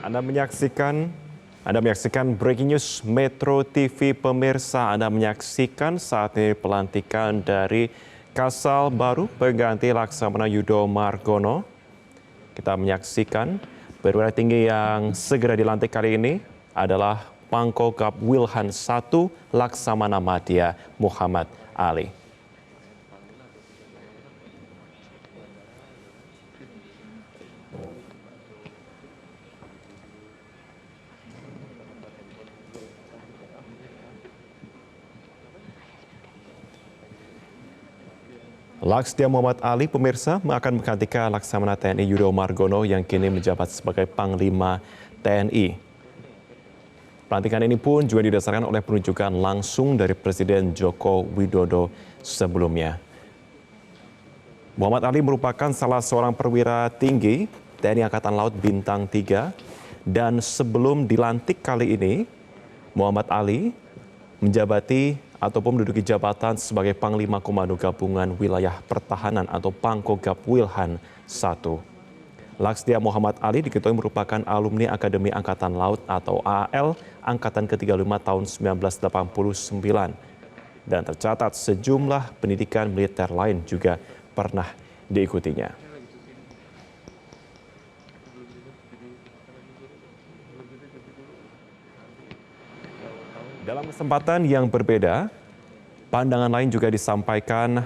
Anda menyaksikan Breaking News Metro TV pemirsa. Anda menyaksikan saat ini pelantikan dari Kasal baru pengganti Laksamana Yudo Margono. Kita menyaksikan perwira tinggi yang segera dilantik kali ini adalah Pangkogap Wilhan I Laksamana Madya Muhammad Ali. Laksdia Muhammad Ali, pemirsa, akan menggantikan Laksamana TNI Yudo Margono yang kini menjabat sebagai Panglima TNI. Pelantikan ini pun juga didasarkan oleh penunjukan langsung dari Presiden Joko Widodo sebelumnya. Muhammad Ali merupakan salah seorang perwira tinggi TNI Angkatan Laut Bintang 3 dan sebelum dilantik kali ini, Muhammad Ali menjabati ataupun menduduki jabatan sebagai Panglima Komando Gabungan Wilayah Pertahanan atau Pangkogap Wilhan I. Laksdia Muhammad Ali diketahui merupakan alumni Akademi Angkatan Laut atau AAL Angkatan ke-35 tahun 1989. Dan tercatat sejumlah pendidikan militer lain juga pernah diikutinya. Dalam kesempatan yang berbeda, pandangan lain juga disampaikan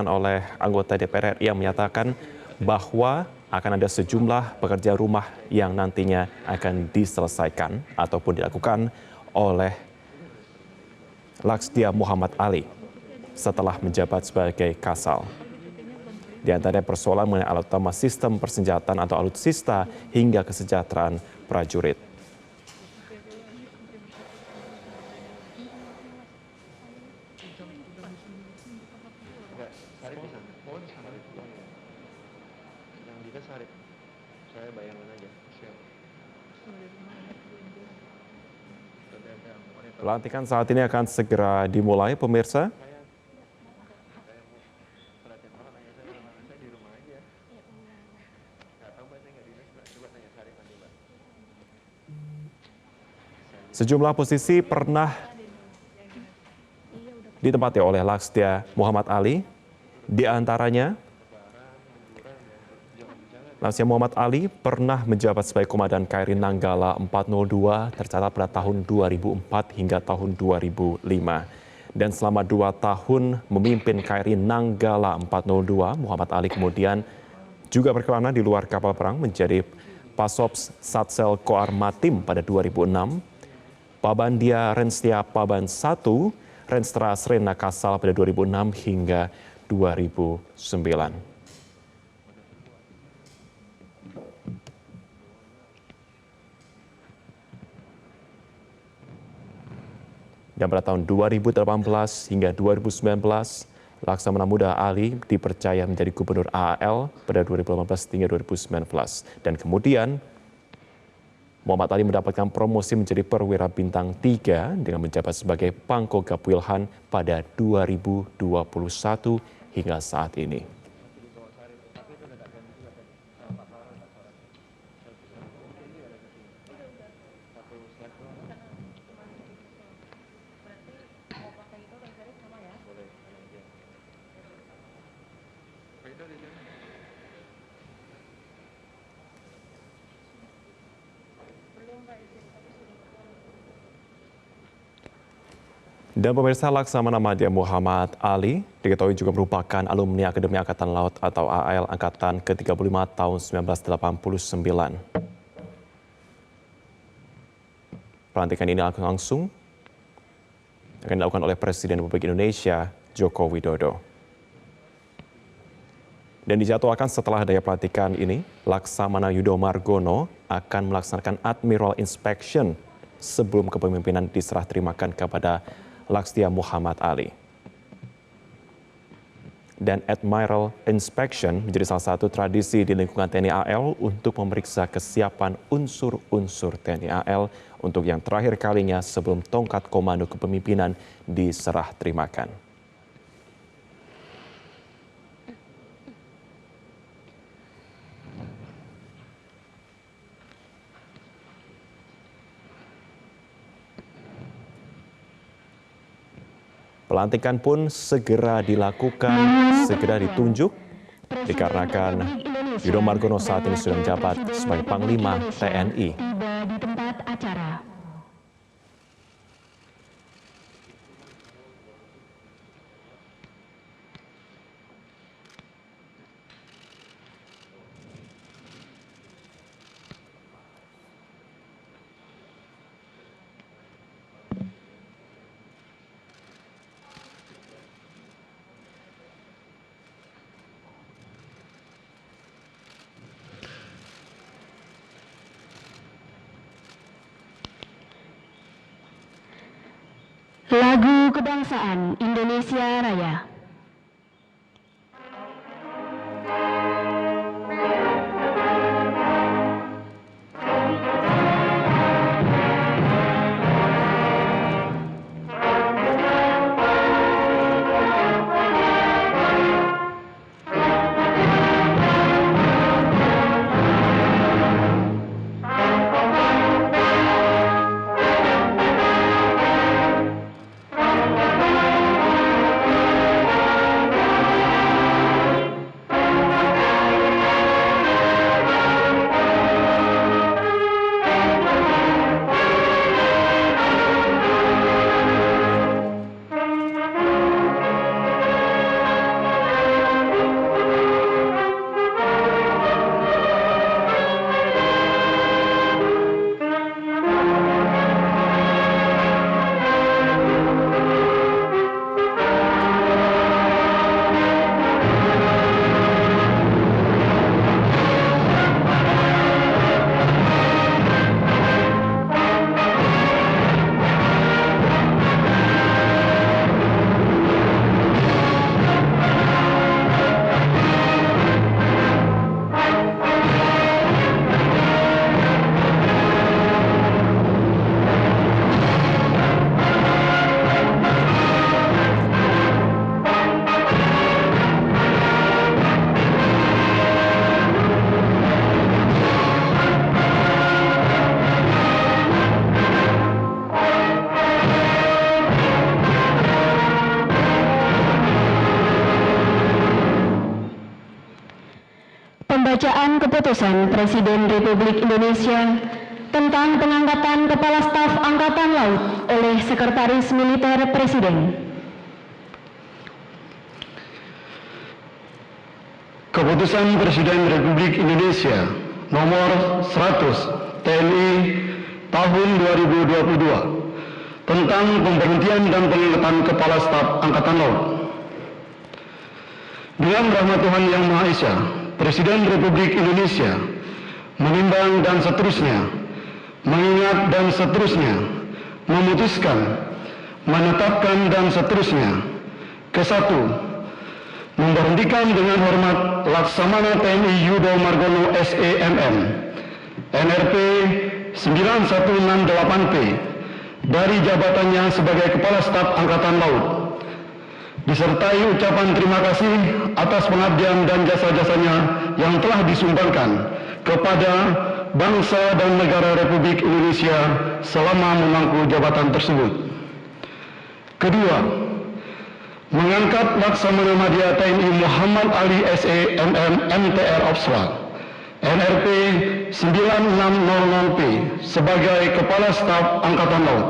oleh anggota DPR RI yang menyatakan bahwa akan ada sejumlah pekerjaan rumah yang nantinya akan diselesaikan ataupun dilakukan oleh Laksdia Muhammad Ali setelah menjabat sebagai Kasal. Di antaranya persoalan mengenai alat utama sistem persenjataan atau alutsista hingga kesejahteraan prajurit. Saya bayangkan aja. Pelantikan saat ini akan segera dimulai, pemirsa. Sejumlah posisi pernah ditempati oleh Laksdia Muhammad Ali, di antaranya Laksdia Muhammad Ali pernah menjabat sebagai Komandan KRI Nanggala 402 tercatat pada tahun 2004 hingga tahun 2005. Dan selama 2 tahun memimpin KRI Nanggala 402, Muhammad Ali kemudian juga berkelana di luar kapal perang menjadi Pasops Satsel Koar Matim pada 2006, Pabandia Renstia Paban 1, Renstra Srena Kasal pada 2006 hingga 2009. Dan pada tahun 2018 hingga 2019, Laksamana Muda Ali dipercaya menjadi Gubernur AAL pada 2018 hingga 2019. Dan kemudian Muhammad Ali mendapatkan promosi menjadi Perwira Bintang 3 dengan menjabat sebagai Pangkogap Wilhan pada 2021 hingga saat ini. Dan pemirsa, Laksamana Madya Muhammad Ali diketahui juga merupakan alumni Akademi Angkatan Laut atau AAL Angkatan ke-35 tahun 1989. Pelantikan ini langsung akan dilakukan oleh Presiden Republik Indonesia Joko Widodo. Dan dijadwalkan setelah adanya pelantikan ini, Laksamana Yudo Margono akan melaksanakan Admiral Inspection sebelum kepemimpinan diserah terimakan kepada Laksdia Muhammad Ali. Dan Admiral Inspection menjadi salah satu tradisi di lingkungan TNI AL untuk memeriksa kesiapan unsur-unsur TNI AL untuk yang terakhir kalinya sebelum tongkat komando kepemimpinan diserah terimakan. Pelantikan pun segera dilakukan, segera ditunjuk, dikarenakan Yudo Margono saat ini sudah menjabat sebagai Panglima TNI. Tiba di tempat acara. Lagu Kebangsaan Indonesia Raya. Pembacaan Keputusan Presiden Republik Indonesia tentang pengangkatan Kepala Staf Angkatan Laut oleh Sekretaris Militer Presiden. Keputusan Presiden Republik Indonesia nomor 100 TNI tahun 2022 tentang pemberhentian dan pengangkatan Kepala Staf Angkatan Laut. Dengan rahmat Tuhan Yang Maha Esa, Presiden Republik Indonesia menimbang dan seterusnya, mengingat dan seterusnya, memutuskan, menetapkan dan seterusnya. Kesatu, memberhentikan dengan hormat Laksamana TNI Yudo Margono SEMM NRP 9168P dari jabatannya sebagai Kepala Staf Angkatan Laut, disertai ucapan terima kasih atas pengabdian dan jasa-jasanya yang telah disumbangkan kepada bangsa dan negara Republik Indonesia selama memangku jabatan tersebut. Kedua, mengangkat Laksamana Madya TNI Muhammad Ali SEMM MTR Opswal NRP 9600P sebagai Kepala Staf Angkatan Laut.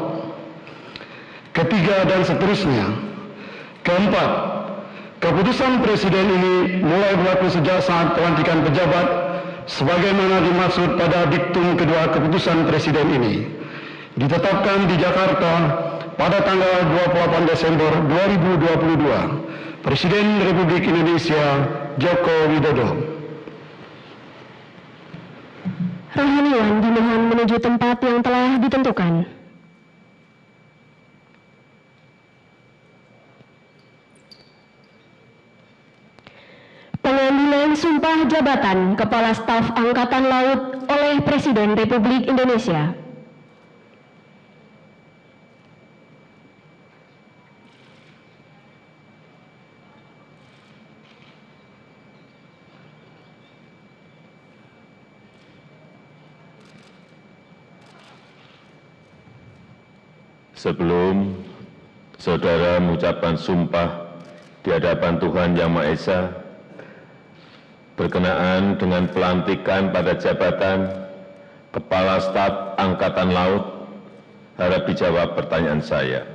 Ketiga dan seterusnya. Keempat, keputusan Presiden ini mulai berlaku sejak saat pelantikan pejabat sebagaimana dimaksud pada diktum kedua keputusan Presiden ini. Ditetapkan di Jakarta pada tanggal 28 Desember 2022. Presiden Republik Indonesia Joko Widodo. Rohaniwan dimohon menuju tempat yang telah ditentukan. Pengambilan sumpah jabatan Kepala Staf Angkatan Laut oleh Presiden Republik Indonesia. Saudara mengucapkan sumpah di hadapan Tuhan Yang Maha Esa berkenaan dengan pelantikan pada jabatan Kepala Staf Angkatan Laut. Harap dijawab pertanyaan saya.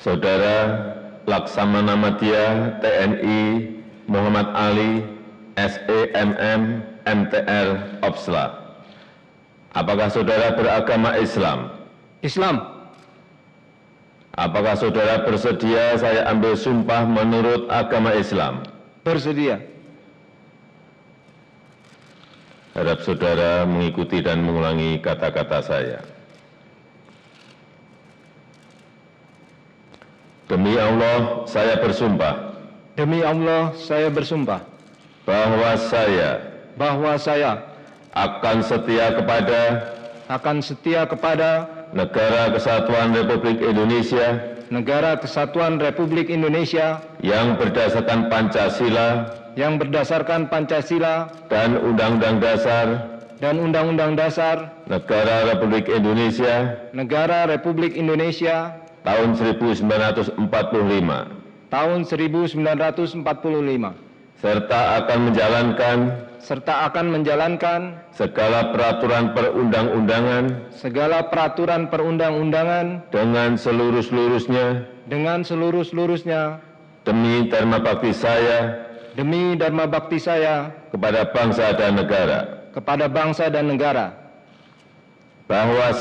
Saudara Laksamana Madya TNI Muhammad Ali SEMM MTR Opsla. Apakah saudara beragama Islam? Islam. Apakah saudara bersedia saya ambil sumpah menurut agama Islam? Bersedia. Harap saudara mengikuti dan mengulangi kata-kata saya. Demi Allah, saya bersumpah Demi Allah, saya bersumpah bahwa saya akan setia kepada Negara Kesatuan Republik Indonesia Negara Kesatuan Republik Indonesia yang berdasarkan Pancasila dan Undang-Undang Dasar Negara Republik Indonesia tahun 1945 tahun 1945 serta akan menjalankan segala peraturan perundang-undangan dengan seluruh-seluruhnya demi dharma bakti saya kepada bangsa dan negara bahwa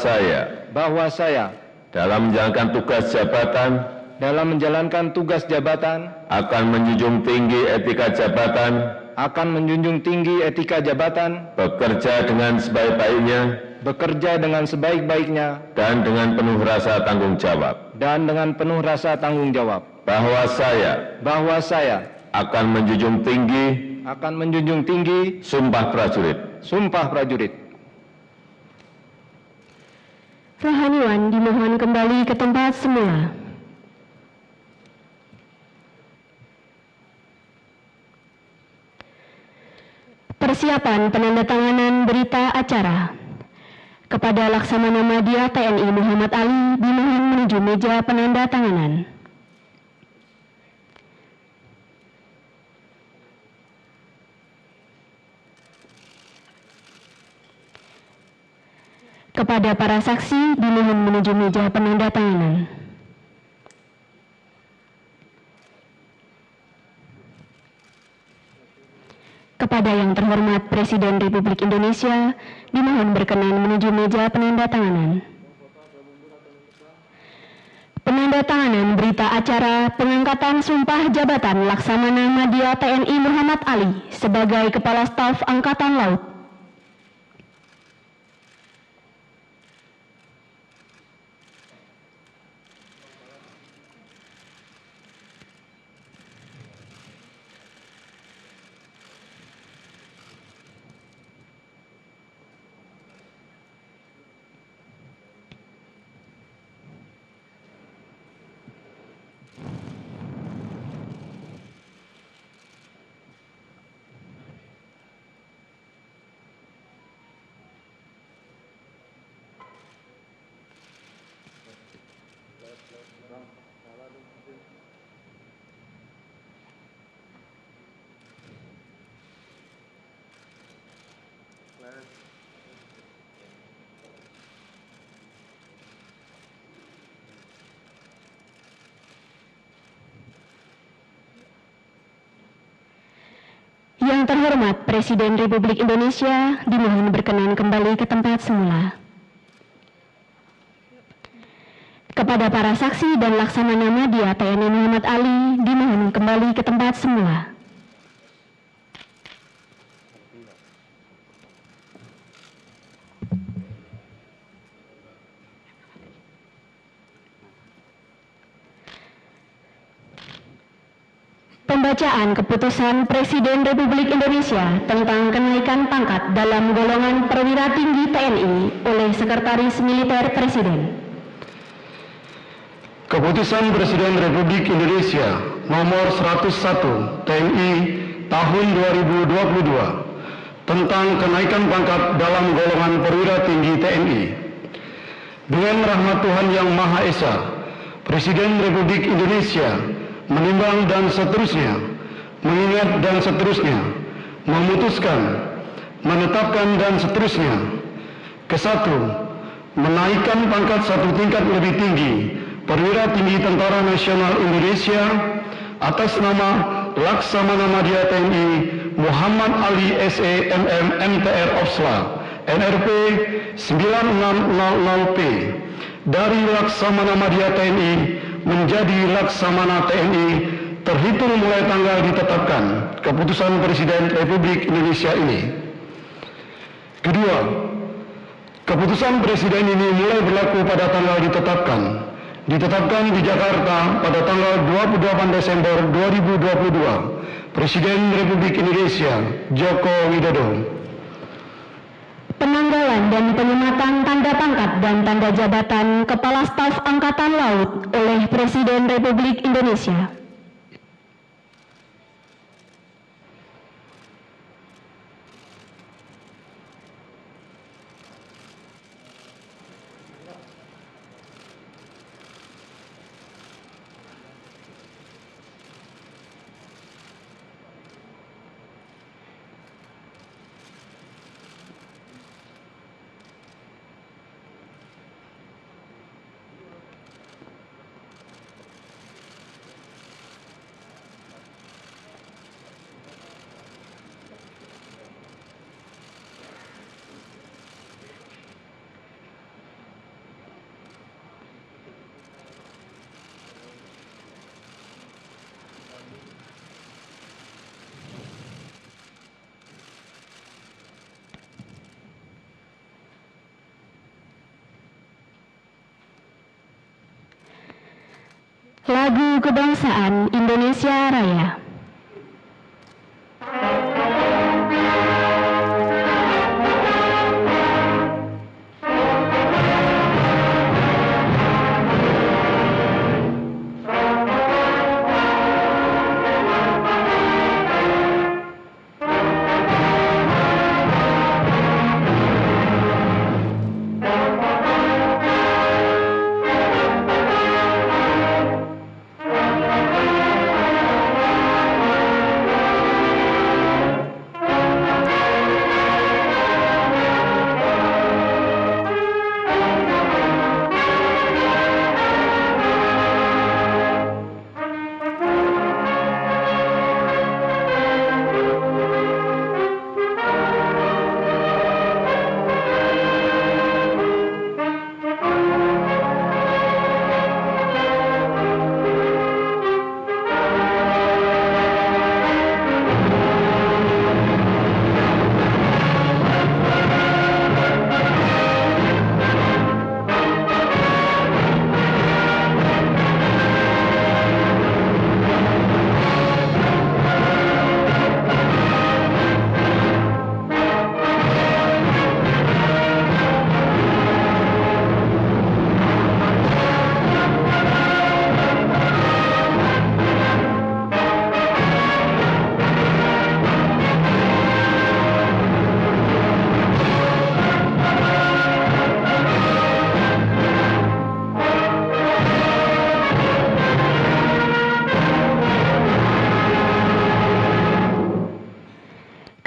saya dalam menjalankan tugas jabatan akan menjunjung tinggi etika jabatan bekerja dengan sebaik-baiknya dan dengan penuh rasa tanggung jawab bahwa saya akan menjunjung tinggi sumpah prajurit. Rohaniwan dimohon kembali ke tempat semula. Persiapan penandatanganan berita acara. Kepada Laksamana Madya TNI Muhammad Ali dimohon menuju meja penandatanganan. Kepada para saksi dimohon menuju meja penandatanganan. Kepada yang terhormat Presiden Republik Indonesia dimohon berkenan menuju meja penandatanganan. Penandatanganan berita acara pengangkatan sumpah jabatan Laksamana Madya TNI Muhammad Ali sebagai Kepala Staf Angkatan Laut. Yang terhormat Presiden Republik Indonesia dimohon berkenan kembali ke tempat semula. Kepada para saksi dan Laksamana Madya TNI Muhammad Ali dimohon kembali ke tempat semula. Pembacaan keputusan Presiden Republik Indonesia tentang kenaikan pangkat dalam golongan perwira tinggi TNI oleh Sekretaris Militer Presiden. Keputusan Presiden Republik Indonesia nomor 101 TNI tahun 2022 tentang kenaikan pangkat dalam golongan perwira tinggi TNI. Dengan rahmat Tuhan Yang Maha Esa, Presiden Republik Indonesia menimbang dan seterusnya, mengingat dan seterusnya, memutuskan, menetapkan dan seterusnya. Kesatu, menaikkan pangkat satu tingkat lebih tinggi perwira tinggi Tentara Nasional Indonesia atas nama Laksamana Madya TNI Muhammad Ali SE MM MTR Opsla NRP 9600P dari Laksamana Madya TNI menjadi Laksamana TNI terhitung mulai tanggal ditetapkan keputusan Presiden Republik Indonesia ini. Kedua, keputusan Presiden ini mulai berlaku pada tanggal ditetapkan di Jakarta pada tanggal 28 Desember 2022. Presiden Republik Indonesia Joko Widodo. Penanggalan dan penyematan tanda pangkat dan tanda jabatan Kepala Staf Angkatan Laut oleh Presiden Republik Indonesia. Lagu Kebangsaan Indonesia Raya.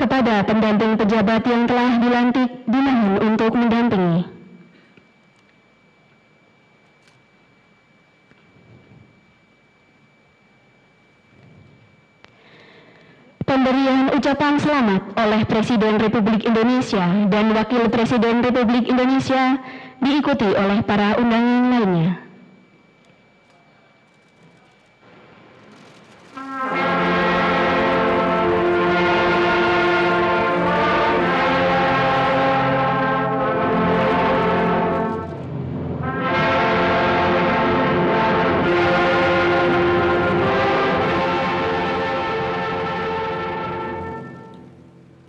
Kepada pendamping pejabat yang telah dilantik, dimohon untuk mendampingi. Pemberian ucapan selamat oleh Presiden Republik Indonesia dan Wakil Presiden Republik Indonesia diikuti oleh para undangan lainnya.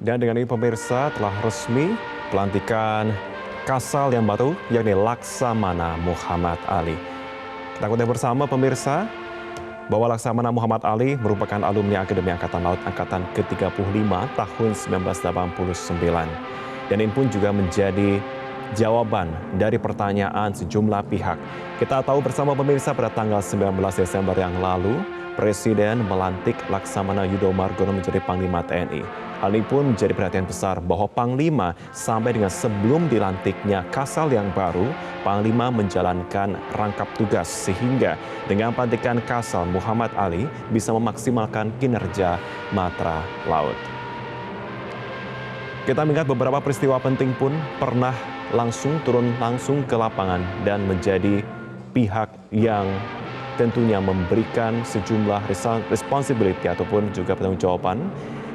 Dan dengan ini pemirsa telah resmi pelantikan Kasal yang baru yakni Laksamana Muhammad Ali. Kita ketahui bersama pemirsa bahwa Laksamana Muhammad Ali merupakan alumni Akademi Angkatan Laut Angkatan ke-35 tahun 1989. Dan ini pun juga menjadi jawaban dari pertanyaan sejumlah pihak. Kita tahu bersama pemirsa pada tanggal 19 Desember yang lalu, Presiden melantik Laksamana Yudho Margono menjadi Panglima TNI. Hal ini pun menjadi perhatian besar bahwa Panglima sampai dengan sebelum dilantiknya Kasal yang baru, Panglima menjalankan rangkap tugas sehingga dengan pelantikan Kasal Muhammad Ali bisa memaksimalkan kinerja Matra Laut. Kita mengingat beberapa peristiwa penting pun pernah turun langsung ke lapangan dan menjadi pihak yang tentunya memberikan sejumlah responsibility ataupun juga pertanggungjawaban.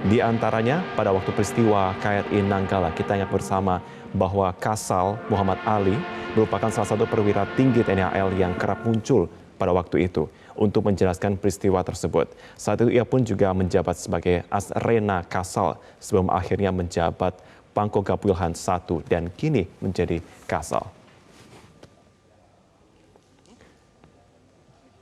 Di antaranya pada waktu peristiwa KRI Nanggala, kita ingat bersama bahwa Kasal Muhammad Ali merupakan salah satu perwira tinggi TNI AL yang kerap muncul pada waktu itu untuk menjelaskan peristiwa tersebut. Saat itu ia pun juga menjabat sebagai Asrena Kasal sebelum akhirnya menjabat Pangkogap Wilhan I dan kini menjadi Kasal.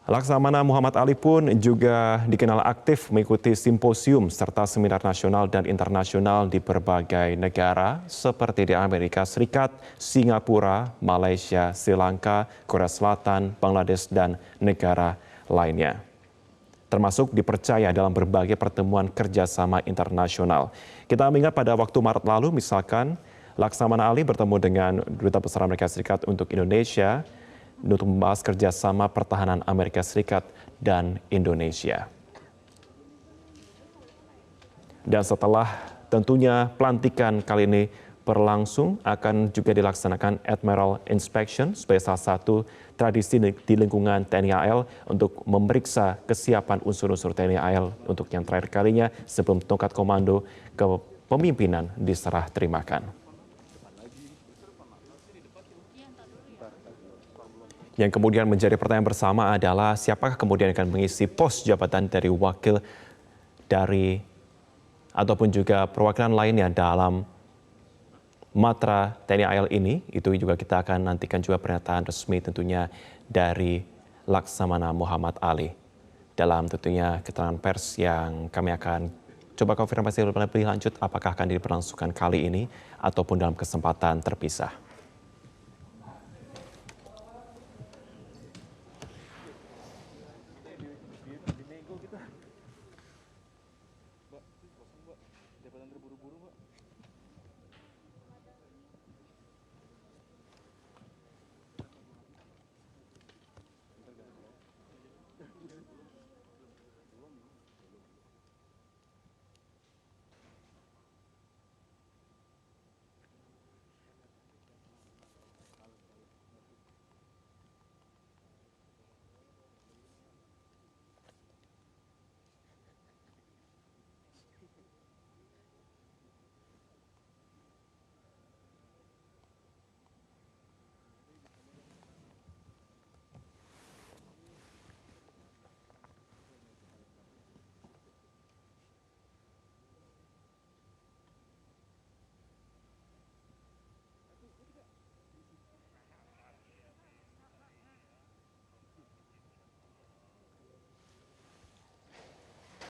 Laksamana Muhammad Ali pun juga dikenal aktif mengikuti simposium serta seminar nasional dan internasional di berbagai negara seperti di Amerika Serikat, Singapura, Malaysia, Sri Lanka, Korea Selatan, Bangladesh, dan negara lainnya. Termasuk dipercaya dalam berbagai pertemuan kerjasama internasional. Kita mengingat pada waktu Maret lalu misalkan Laksamana Ali bertemu dengan Duta Besar Amerika Serikat untuk Indonesia untuk membahas kerjasama pertahanan Amerika Serikat dan Indonesia. Dan setelah tentunya pelantikan kali ini berlangsung, akan juga dilaksanakan Admiral Inspection sebagai salah satu tradisi di lingkungan TNI AL untuk memeriksa kesiapan unsur-unsur TNI AL untuk yang terakhir kalinya sebelum tongkat komando kepemimpinan diserah terimakan. Yang kemudian menjadi pertanyaan bersama adalah siapakah kemudian akan mengisi pos jabatan dari wakil dari ataupun juga perwakilan lainnya dalam Matra TNI AL ini. Itu juga kita akan nantikan juga pernyataan resmi tentunya dari Laksamana Muhammad Ali dalam tentunya keterangan pers yang kami akan coba konfirmasi lebih lanjut apakah akan diberlangsungkan kali ini ataupun dalam kesempatan terpisah.